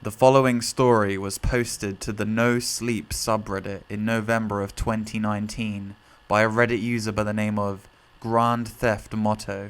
The following story was posted to the No Sleep subreddit in November of 2019 by a Reddit user by the name of Grand Theft Motto.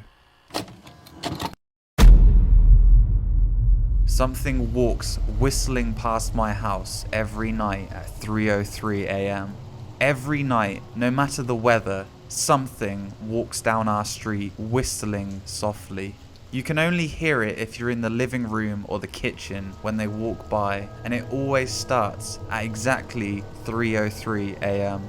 Something walks whistling past my house every night at 3:03 a.m. Every night, no matter the weather, something walks down our street whistling softly. You can only hear it if you're in the living room or the kitchen when they walk by, and it always starts at exactly 3:03 a.m.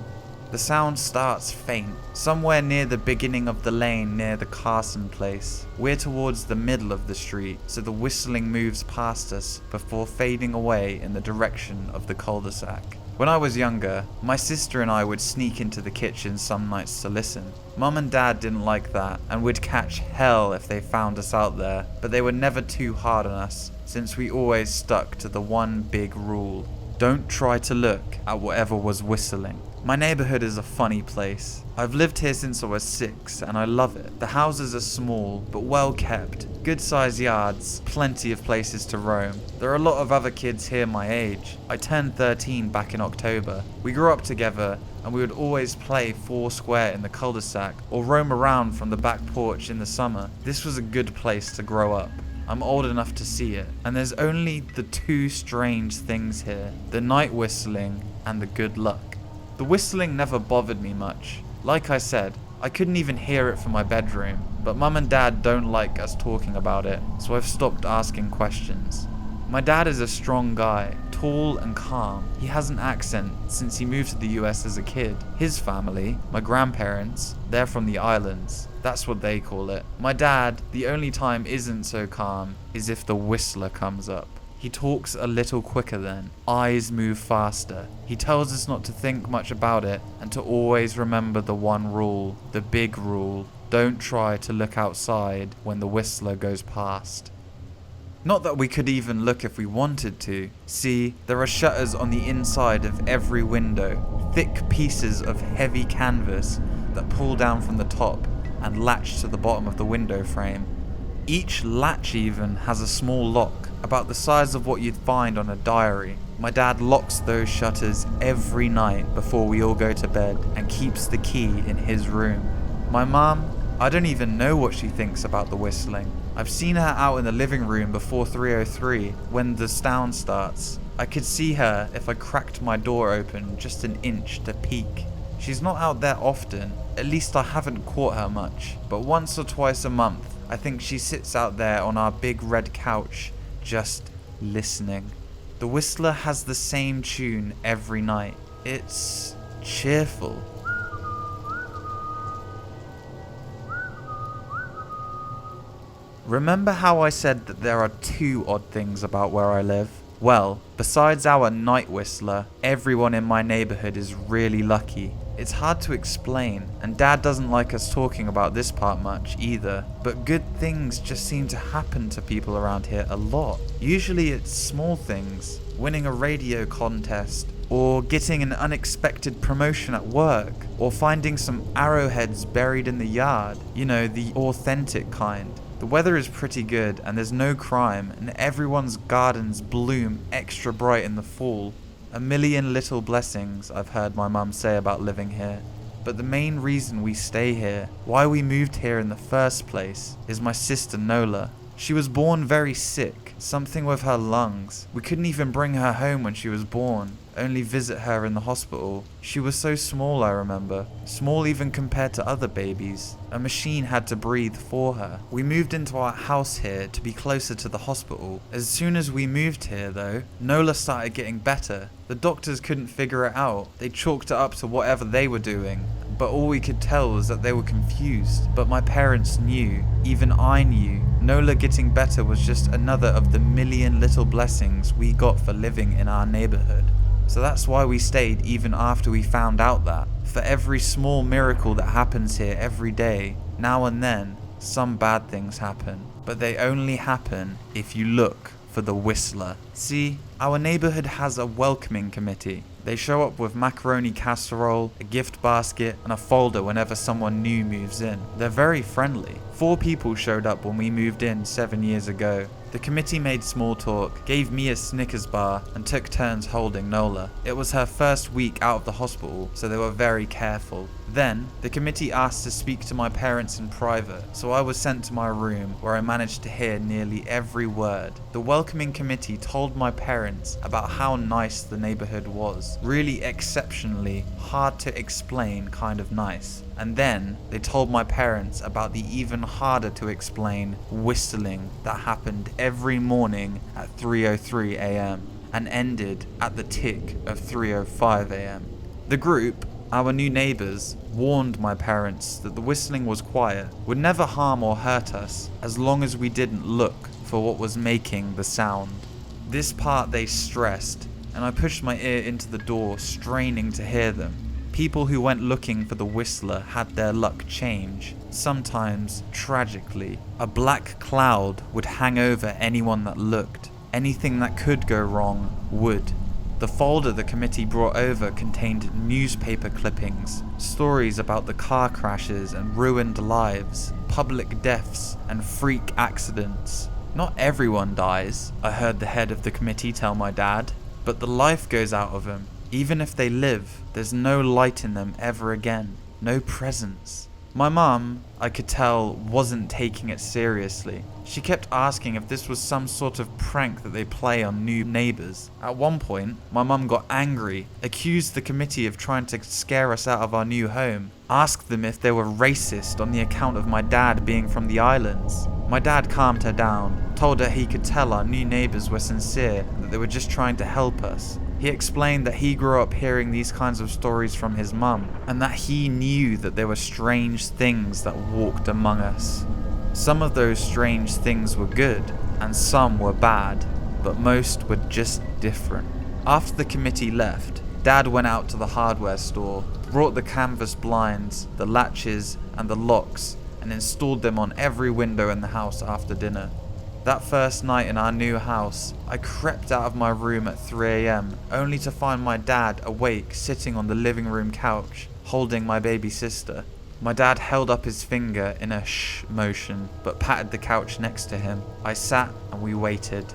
The sound starts faint, somewhere near the beginning of the lane near the Carson place. We're towards the middle of the street, so the whistling moves past us before fading away in the direction of the cul-de-sac. When I was younger, my sister and I would sneak into the kitchen some nights to listen. Mum and Dad didn't like that and would catch hell if they found us out there, but they were never too hard on us since we always stuck to the one big rule: don't try to look at whatever was whistling. My neighborhood is a funny place. I've lived here since I was 6 and I love it. The houses are small but well kept, good sized yards, plenty of places to roam. There are a lot of other kids here my age. I turned 13 back in October. We grew up together and we would always play foursquare in the cul-de-sac or roam around from the back porch in the summer. This was a good place to grow up. I'm old enough to see it, and there's only the two strange things here: the night whistling and the good luck. The whistling never bothered me much. Like I said, I couldn't even hear it from my bedroom, but Mum and Dad don't like us talking about it, so I've stopped asking questions. My dad is a strong guy, tall and calm. He has an accent since he moved to the US as a kid. His family, my grandparents, they're from the islands. That's what they call it. My dad, the only time isn't so calm is if the whistler comes up. He talks a little quicker then. Eyes move faster. He tells us not to think much about it and to always remember the one rule, the big rule: don't try to look outside when the whistler goes past. Not that we could even look if we wanted to. See, there are shutters on the inside of every window, thick pieces of heavy canvas that pull down from the top and latch to the bottom of the window frame. Each latch even has a small lock, about the size of what you'd find on a diary. My dad locks those shutters every night before we all go to bed and keeps the key in his room. My mum, I don't even know what she thinks about the whistling. I've seen her out in the living room before 3:03 when the sound starts. I could see her if I cracked my door open just an inch to peek. She's not out there often, at least I haven't caught her much, but once or twice a month I think she sits out there on our big red couch just listening. The whistler has the same tune every night. It's cheerful. Remember how I said that there are two odd things about where I live? Well, besides our night whistler, everyone in my neighborhood is really lucky. It's hard to explain, and Dad doesn't like us talking about this part much either, but good things just seem to happen to people around here a lot. Usually it's small things, winning a radio contest, or getting an unexpected promotion at work, or finding some arrowheads buried in the yard, you know, the authentic kind. The weather is pretty good and there's no crime, and everyone's gardens bloom extra bright in the fall. A million little blessings I've heard my mum say about living here. But the main reason we stay here, why we moved here in the first place, is my sister Nola. She was born very sick, something with her lungs. We couldn't even bring her home when she was born, only visit her in the hospital. She was so small, I remember. Small even compared to other babies. A machine had to breathe for her. We moved into our house here to be closer to the hospital. As soon as we moved here though, Nola started getting better. The doctors couldn't figure it out. They chalked it up to whatever they were doing. But all we could tell was that they were confused. But my parents knew, even I knew, Nola getting better was just another of the million little blessings we got for living in our neighborhood. So that's why we stayed even after we found out that. For every small miracle that happens here every day, now and then, some bad things happen. But they only happen if you look for the whistler. See, Our neighborhood has a welcoming committee. They show up with macaroni casserole, a gift basket, and a folder whenever someone new moves in. They're very friendly. 4 people showed up when we moved in 7 years ago. The committee made small talk, gave me a Snickers bar, and took turns holding Nola. It was her first week out of the hospital, so they were very careful. Then, the committee asked to speak to my parents in private, so I was sent to my room where I managed to hear nearly every word. The welcoming committee told my parents about how nice the neighborhood was. Really exceptionally hard to explain kind of nice. And then they told my parents about the even harder to explain whistling that happened every morning at 3:03 a.m. and ended at the tick of 3:05 a.m. The group, our new neighbors, warned my parents that the whistling was quiet, would never harm or hurt us as long as we didn't look for what was making the sound. This part they stressed, and I pushed my ear into the door, straining to hear them. People who went looking for the whistler had their luck change. Sometimes, tragically, a black cloud would hang over anyone that looked. Anything that could go wrong would. The folder the committee brought over contained newspaper clippings, stories about the car crashes and ruined lives, public deaths and freak accidents. Not everyone dies, I heard the head of the committee tell my dad, but the life goes out of them. Even if they live, there's no light in them ever again, no presence. My mum, I could tell, wasn't taking it seriously. She kept asking if this was some sort of prank that they play on new neighbors. At one point, my mum got angry, accused the committee of trying to scare us out of our new home, asked them if they were racist on the account of my dad being from the islands. My dad calmed her down, told her he could tell our new neighbors were sincere, that they were just trying to help us. He explained that he grew up hearing these kinds of stories from his mum, and that he knew that there were strange things that walked among us. Some of those strange things were good, and some were bad, but most were just different. After the committee left, Dad went out to the hardware store, brought the canvas blinds, the latches, and the locks, and installed them on every window in the house after dinner. That first night in our new house, I crept out of my room at 3 a.m. only to find my dad awake sitting on the living room couch, holding my baby sister. My dad held up his finger in a shh motion, but patted the couch next to him. I sat and we waited.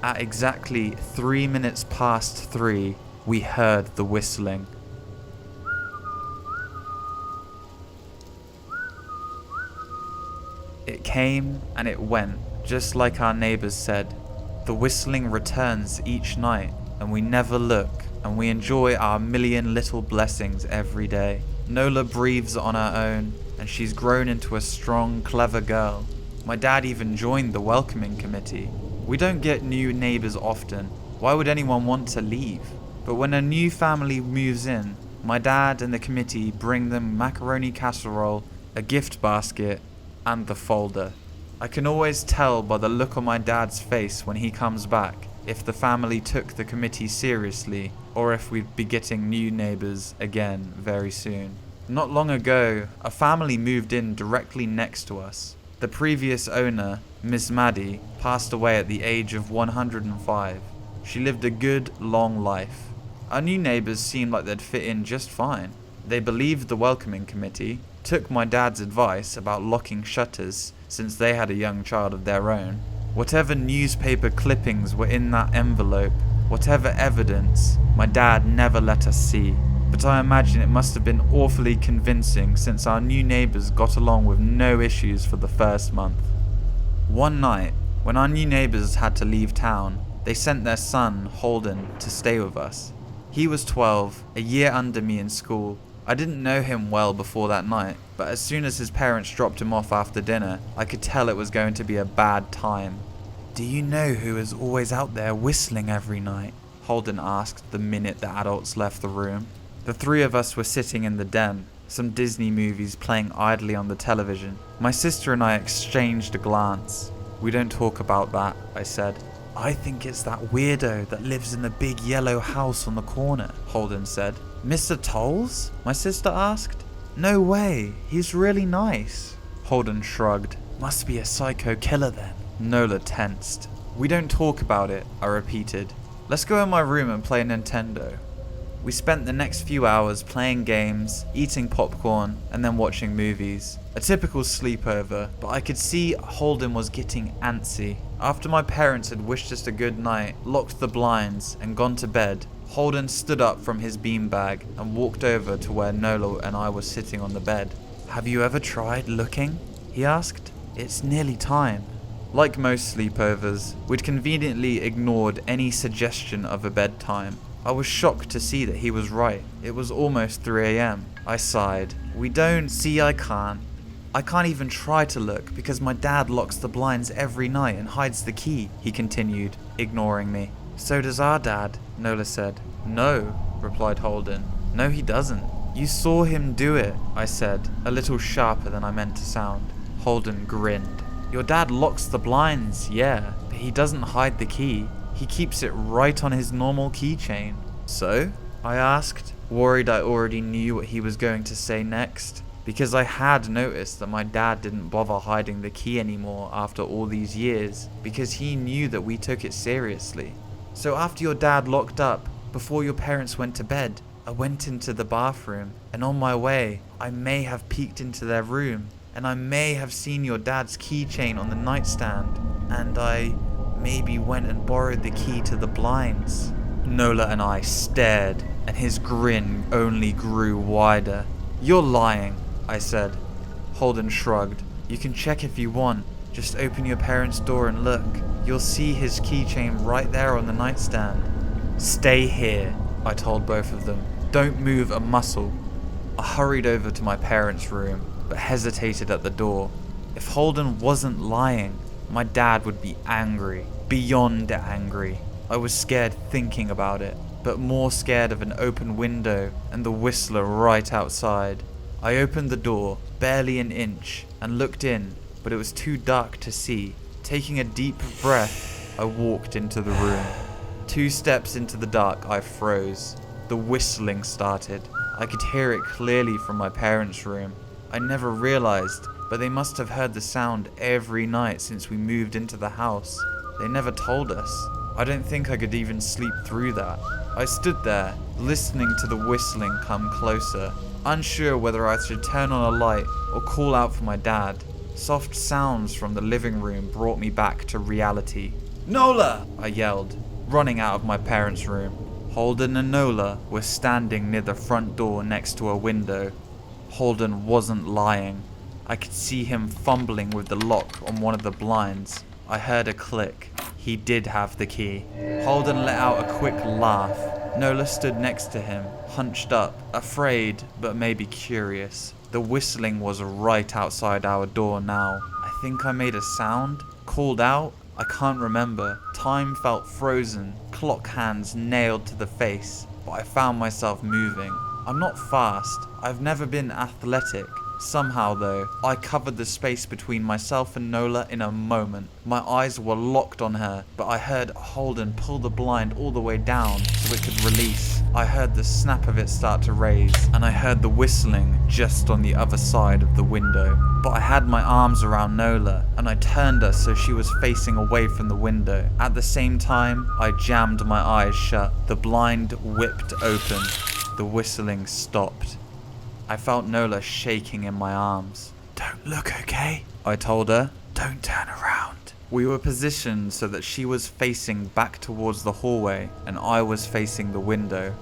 At exactly 3 minutes past 3, we heard the whistling. It came and it went. Just like our neighbors said, the whistling returns each night, and we never look, and we enjoy our million little blessings every day. Nola breathes on her own, and she's grown into a strong, clever girl. My dad even joined the welcoming committee. We don't get new neighbors often. Why would anyone want to leave? But when a new family moves in, my dad and the committee bring them macaroni casserole, a gift basket, and the folder. I can always tell by the look on my dad's face when he comes back if the family took the committee seriously or if we'd be getting new neighbors again very soon. Not long ago, a family moved in directly next to us. The previous owner, Miss Maddie, passed away at the age of 105. She lived a good, long life. Our new neighbors seemed like they'd fit in just fine. They believed the welcoming committee, took my dad's advice about locking shutters since they had a young child of their own. Whatever newspaper clippings were in that envelope, whatever evidence, my dad never let us see. But I imagine it must have been awfully convincing since our new neighbors got along with no issues for the first month. One night, when our new neighbors had to leave town, they sent their son, Holden, to stay with us. He was 12, a year under me in school. I didn't know him well before that night, but as soon as his parents dropped him off after dinner, I could tell it was going to be a bad time. "Do you know who is always out there whistling every night?" Holden asked the minute the adults left the room. The 3 of us were sitting in the den, some Disney movies playing idly on the television. My sister and I exchanged a glance. "We don't talk about that," I said. "I think it's that weirdo that lives in the big yellow house on the corner," Holden said. "Mr. Tolls?" my sister asked. "No way, he's really nice." Holden shrugged. "Must be a psycho killer then." Nola tensed. "We don't talk about it," I repeated. Let's go in my room and play Nintendo. We spent the next few hours playing games, eating popcorn, and then watching movies. A typical sleepover, but I could see Holden was getting antsy. After my parents had wished us a good night, locked the blinds, and gone to bed, Holden stood up from his beanbag and walked over to where Nola and I were sitting on the bed. "Have you ever tried looking?" he asked. "It's nearly time." Like most sleepovers, we'd conveniently ignored any suggestion of a bedtime. I was shocked to see that he was right. It was almost 3 a.m. I sighed. "We don't see, I can't even try to look because my dad locks the blinds every night and hides the key," he continued, ignoring me. "So does our dad," Nola said. "No," replied Holden. "No, he doesn't." "You saw him do it," I said, a little sharper than I meant to sound. Holden grinned. "Your dad locks the blinds, yeah, but he doesn't hide the key. He keeps it right on his normal keychain." "So?" I asked, worried I already knew what he was going to say next, because I had noticed that my dad didn't bother hiding the key anymore after all these years, because he knew that we took it seriously. "So after your dad locked up, before your parents went to bed, I went into the bathroom, and on my way, I may have peeked into their room, and I may have seen your dad's keychain on the nightstand, and I maybe went and borrowed the key to the blinds." Nola and I stared, and his grin only grew wider. "You're lying," I said. Holden shrugged. "You can check if you want. Just open your parents' door and look. You'll see his keychain right there on the nightstand." "Stay here," I told both of them. "Don't move a muscle." I hurried over to my parents' room, but hesitated at the door. If Holden wasn't lying, my dad would be angry, beyond angry. I was scared thinking about it, but more scared of an open window and the whistler right outside. I opened the door, barely an inch, and looked in, but it was too dark to see. Taking a deep breath, I walked into the room. 2 steps into the dark, I froze. The whistling started. I could hear it clearly from my parents' room. I never realized, but they must have heard the sound every night since we moved into the house. They never told us. I don't think I could even sleep through that. I stood there, listening to the whistling come closer, unsure whether I should turn on a light or call out for my dad. Soft sounds from the living room brought me back to reality. "Nola!" I yelled, running out of my parents' room. Holden and Nola were standing near the front door next to a window. Holden wasn't lying. I could see him fumbling with the lock on one of the blinds. I heard a click. He did have the key. Holden let out a quick laugh. Nola stood next to him, hunched up, afraid but maybe curious. The whistling was right outside our door now. I think I made a sound, called out. I can't remember. Time felt frozen, clock hands nailed to the face, but I found myself moving. I'm not fast. I've never been athletic. Somehow though, I covered the space between myself and Nola in a moment. My eyes were locked on her, but I heard Holden pull the blind all the way down so it could release. I heard the snap of it start to raise, and I heard the whistling just on the other side of the window. But I had my arms around Nola, and I turned her so she was facing away from the window. At the same time, I jammed my eyes shut. The blind whipped open. The whistling stopped. I felt Nola shaking in my arms. "Don't look, okay?" I told her. "Don't turn around." We were positioned so that she was facing back towards the hallway and I was facing the window.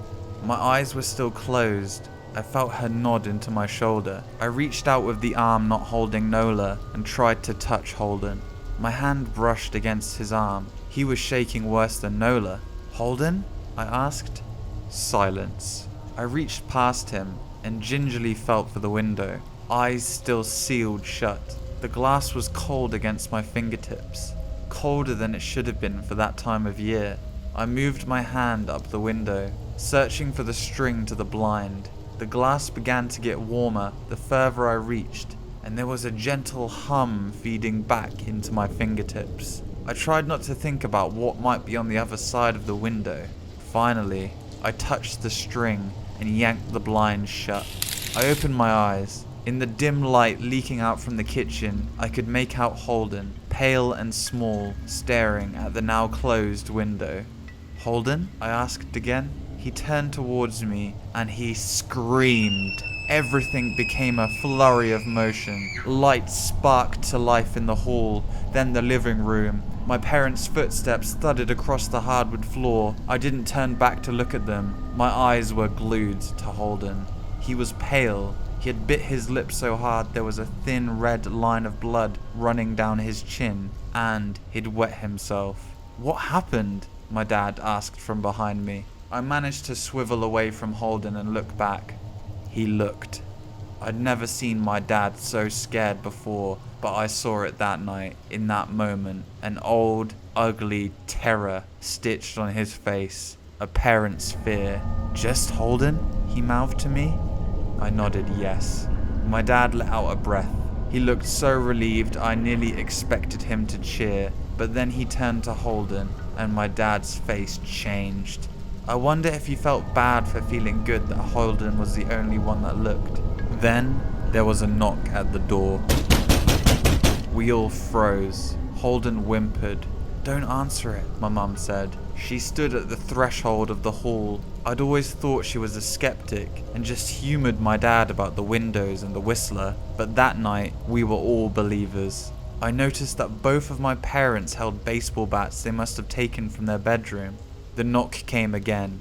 My eyes were still closed. I felt her nod into my shoulder. I reached out with the arm not holding Nola and tried to touch Holden. My hand brushed against his arm. He was shaking worse than Nola. "Holden?" I asked. Silence. I reached past him and gingerly felt for the window, eyes still sealed shut. The glass was cold against my fingertips, colder than it should have been for that time of year. I moved my hand up the window, searching for the string to the blind. The glass began to get warmer the further I reached, and there was a gentle hum feeding back into my fingertips. I tried not to think about what might be on the other side of the window. Finally, I touched the string and yanked the blind shut. I opened my eyes. In the dim light leaking out from the kitchen, I could make out Holden, pale and small, staring at the now closed window. "Holden?" I asked again. He turned towards me and he screamed. Everything became a flurry of motion. Lights sparked to life in the hall, then the living room. My parents' footsteps thudded across the hardwood floor. I didn't turn back to look at them. My eyes were glued to Holden. He was pale. He had bit his lip so hard there was a thin red line of blood running down his chin, and he'd wet himself. "What happened?" my dad asked from behind me. I managed to swivel away from Holden and look back. He looked. I'd never seen my dad so scared before, but I saw it that night, in that moment. An old, ugly terror stitched on his face. A parent's fear. "Just Holden?" he mouthed to me. I nodded yes. My dad let out a breath. He looked so relieved I nearly expected him to cheer, but then he turned to Holden, and my dad's face changed. I wonder if he felt bad for feeling good that Holden was the only one that looked. Then there was a knock at the door. We all froze. Holden whimpered. "Don't answer it," my mum said. She stood at the threshold of the hall. I'd always thought she was a skeptic and just humoured my dad about the windows and the whistler, but that night we were all believers. I noticed that both of my parents held baseball bats they must have taken from their bedroom. The knock came again.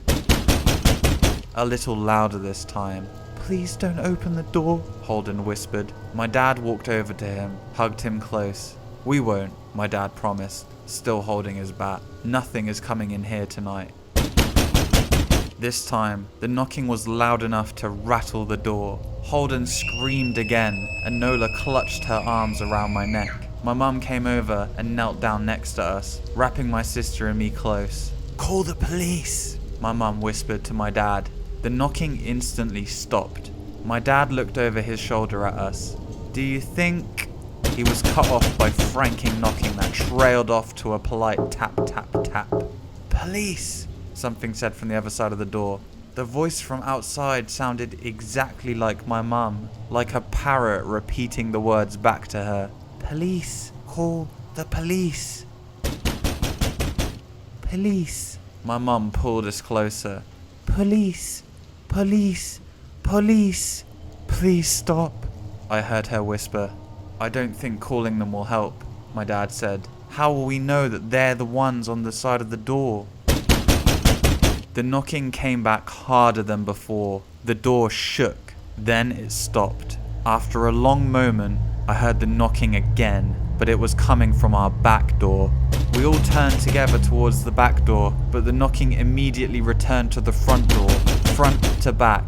A little louder this time. "Please don't open the door," Holden whispered. My dad walked over to him, hugged him close. "We won't," my dad promised, still holding his bat. "Nothing is coming in here tonight." This time, the knocking was loud enough to rattle the door. Holden screamed again, and Nola clutched her arms around my neck. My mum came over and knelt down next to us, wrapping my sister and me close. "Call the police," my mum whispered to my dad. The knocking instantly stopped. My dad looked over his shoulder at us. "Do you think—" He was cut off by franking knocking that trailed off to a polite tap, tap, tap. "Police," something said from the other side of the door. The voice from outside sounded exactly like my mum, like a parrot repeating the words back to her. "Police, call the police. Police." My mum pulled us closer. "Police, police, police. Please stop," I heard her whisper. "I don't think calling them will help," my dad said. "How will we know that they're the ones on the side of the door?" The knocking came back harder than before. The door shook. Then it stopped. After a long moment, I heard the knocking again, but it was coming from our back door. We all turned together towards the back door, but the knocking immediately returned to the front door. Front to back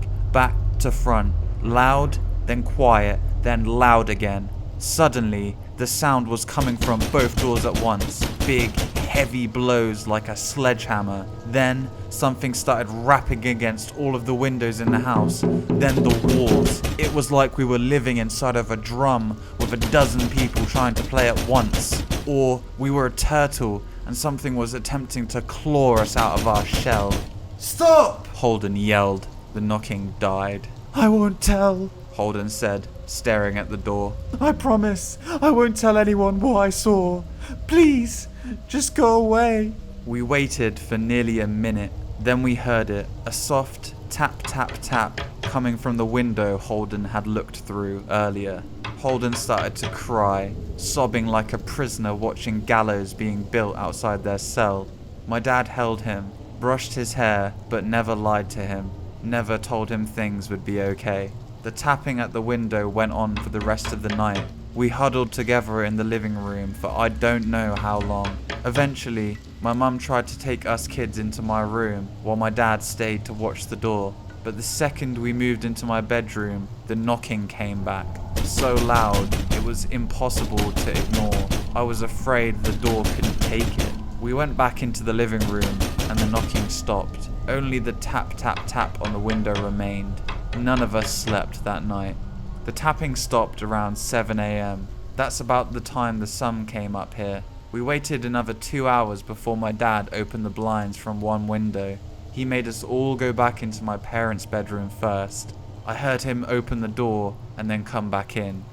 to front. Loud, then quiet, then loud again. Suddenly, the sound was coming from both doors at once. Big, heavy blows like a sledgehammer. Then, something started rapping against all of the windows in the house. Then the walls. It was like we were living inside of a drum with a dozen people trying to play at once. Or we were a turtle and something was attempting to claw us out of our shell. "Stop!" Holden yelled. The knocking died. "I won't tell," Holden said, staring at the door. "I promise, I won't tell anyone what I saw. Please, just go away." We waited for nearly a minute. Then we heard it, a soft tap, tap, tap, coming from the window Holden had looked through earlier. Holden started to cry, sobbing like a prisoner watching gallows being built outside their cell. My dad held him, brushed his hair, but never lied to him, never told him things would be okay. The tapping at the window went on for the rest of the night. We huddled together in the living room for I don't know how long. Eventually, my mum tried to take us kids into my room while my dad stayed to watch the door. But the second we moved into my bedroom, the knocking came back. So loud, it was impossible to ignore. I was afraid the door couldn't take it. We went back into the living room and the knocking stopped. Only the tap, tap, tap on the window remained. None of us slept that night. The tapping stopped around 7 a.m. That's about the time the sun came up here. We waited another 2 hours before my dad opened the blinds from one window. He made us all go back into my parents' bedroom first. I heard him open the door and then come back in.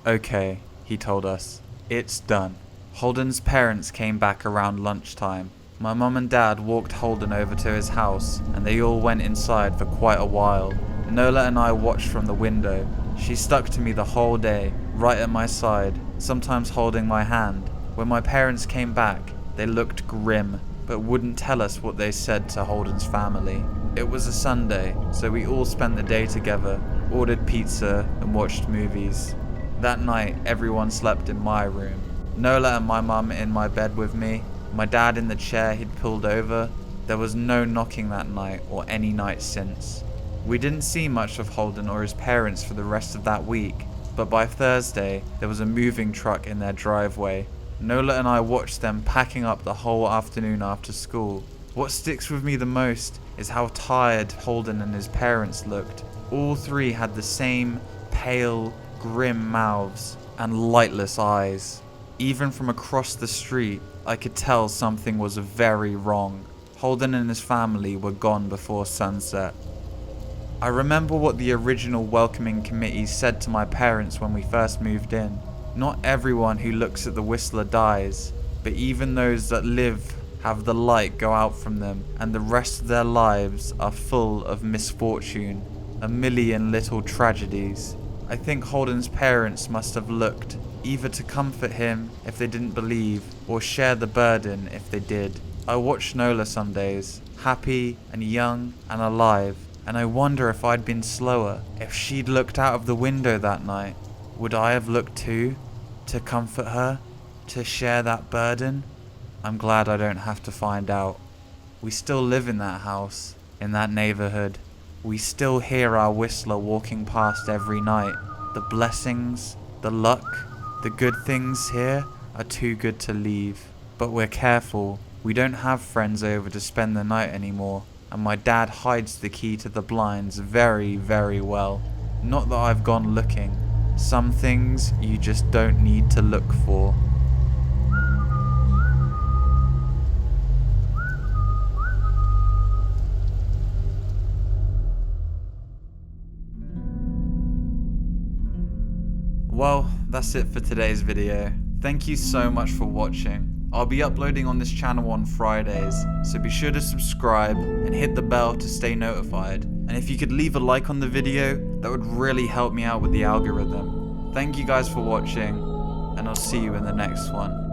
"Okay," he told us. "It's done." Holden's parents came back around lunchtime. My mum and dad walked Holden over to his house, and they all went inside for quite a while. Nola and I watched from the window. She stuck to me the whole day, right at my side, sometimes holding my hand. When my parents came back, they looked grim, but wouldn't tell us what they said to Holden's family. It was a Sunday, so we all spent the day together, ordered pizza and watched movies. That night, everyone slept in my room. Nola and my mum in my bed with me, my dad in the chair he'd pulled over. There was no knocking that night or any night since. We didn't see much of Holden or his parents for the rest of that week, but by Thursday, there was a moving truck in their driveway. Nola and I watched them packing up the whole afternoon after school. What sticks with me the most is how tired Holden and his parents looked. All three had the same pale, grim mouths and lightless eyes. Even from across the street, I could tell something was very wrong. Holden and his family were gone before sunset. I remember what the original welcoming committee said to my parents when we first moved in. Not everyone who looks at the Whistler dies, but even those that live have the light go out from them, and the rest of their lives are full of misfortune, a million little tragedies. I think Holden's parents must have looked, either to comfort him if they didn't believe, or share the burden if they did. I watched Nola some days, happy and young and alive, and I wonder if I'd been slower, if she'd looked out of the window that night. Would I have looked too? To comfort her? To share that burden? I'm glad I don't have to find out. We still live in that house, in that neighborhood. We still hear our Whistler walking past every night. The blessings, the luck, the good things here are too good to leave. But we're careful. We don't have friends over to spend the night anymore, and my dad hides the key to the blinds very, very well. Not that I've gone looking. Some things you just don't need to look for. Well, that's it for today's video. Thank you so much for watching. I'll be uploading on this channel on Fridays, so be sure to subscribe and hit the bell to stay notified. And if you could leave a like on the video, that would really help me out with the algorithm. Thank you guys for watching, and I'll see you in the next one.